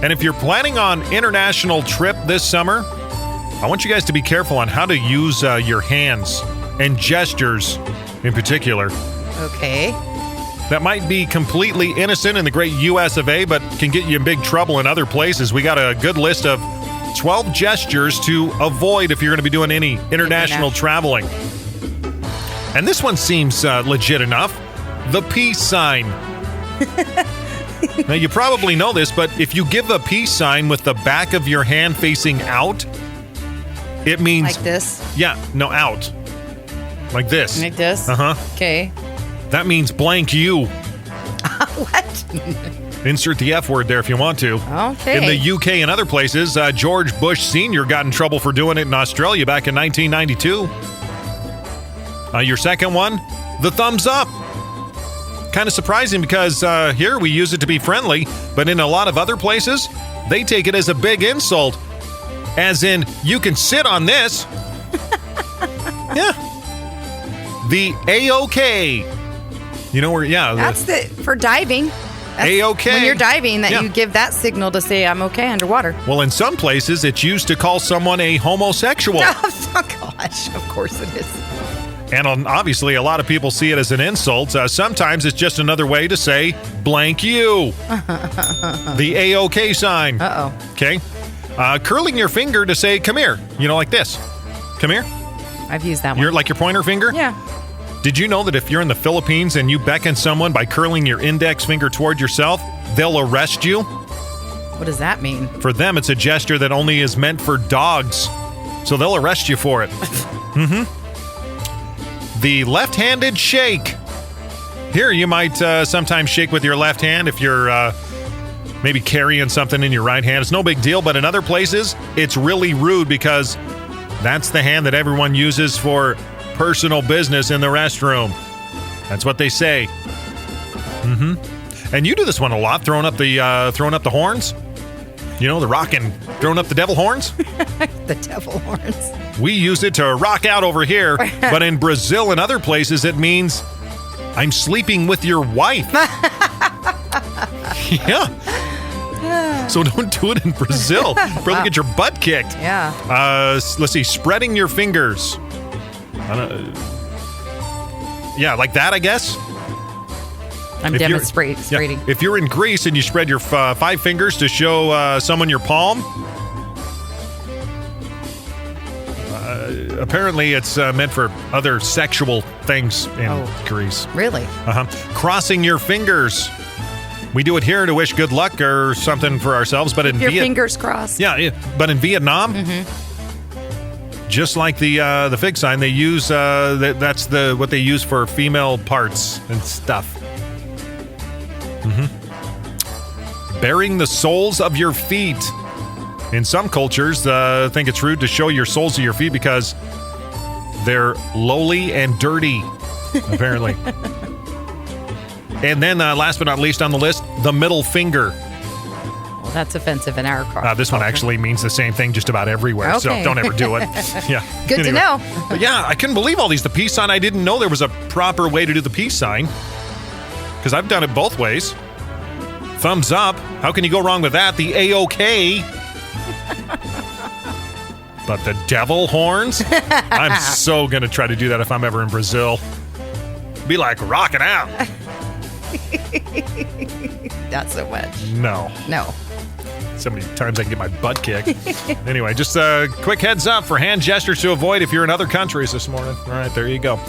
And if you're planning on international trip this summer, I want you guys to be careful on how to use your hands and gestures in particular. Okay. That might be completely innocent in the great US of A, but can get you in big trouble in other places. We got a good list of 12 gestures to avoid if you're going to be doing any international traveling. And this one seems legit enough. The peace sign. Now, you probably know this, but if you give a peace sign with the back of your hand facing out, it means... Like this? Yeah, no, out. Like this. Like this? Uh-huh. Okay. That means blank you. What? Insert the F word there if you want to. Okay. In the UK and other places, George Bush Sr. got in trouble for doing it in Australia back in 1992. Your second one, the thumbs up. Kind of surprising because here we use it to be friendly, but in a lot of other places, they take it as a big insult. As in, you can sit on this. Yeah. The A-OK. You know where, yeah. That's for diving. That's A-OK. When you're diving, you give that signal to say, I'm okay underwater. Well, in some places, it's used to call someone a homosexual. Oh, gosh. Of course it is. And obviously, a lot of people see it as an insult. Sometimes it's just another way to say, blank you. The A-OK sign. Uh-oh. Okay. Curling your finger to say, come here. You know, like this. Come here. I've used that one. You're like your pointer finger? Yeah. Did you know that if you're in the Philippines and you beckon someone by curling your index finger toward yourself, they'll arrest you? What does that mean? For them, it's a gesture that only is meant for dogs. So they'll arrest you for it. Mm-hmm. The left-handed shake. Here, you might sometimes shake with your left hand if you're maybe carrying something in your right hand. It's no big deal, but in other places, it's really rude because that's the hand that everyone uses for personal business in the restroom. That's what they say. Mm-hmm. And you do this one a lot, throwing up the horns. You know, the rockin', throwing up the devil horns. The devil horns. We use it to rock out over here, but in Brazil and other places, it means I'm sleeping with your wife. Yeah. So don't do it in Brazil. Probably get your butt kicked. Yeah. Let's see. Spreading your fingers. Yeah, like that, I guess. I'm demonstrating. Yeah, if you're in Greece and you spread your 5 fingers to show someone your palm, apparently it's meant for other sexual things in Greece. Really? Uh-huh. Crossing your fingers. We do it here to wish good luck or something for ourselves, but your fingers crossed. Yeah, but in Vietnam, just like the fig sign, they use that's what they use for female parts and stuff. Bearing the soles of your feet. In some cultures, think it's rude to show your soles of your feet because they're lowly and dirty, apparently. And then, last but not least on the list, the middle finger. Well, that's offensive in our culture. This one actually means the same thing just about everywhere, so don't ever do it. Yeah. Good to know. But yeah, I couldn't believe all these. The peace sign, I didn't know there was a proper way to do the peace sign because I've done it both ways. Thumbs up. How can you go wrong with that? The A-OK. But the devil horns? I'm so going to try to do that if I'm ever in Brazil. Be like rocking out. Not so much. No. So many times I can get my butt kicked. Anyway, just a quick heads up for hand gestures to avoid if you're in other countries this morning. All right, there you go.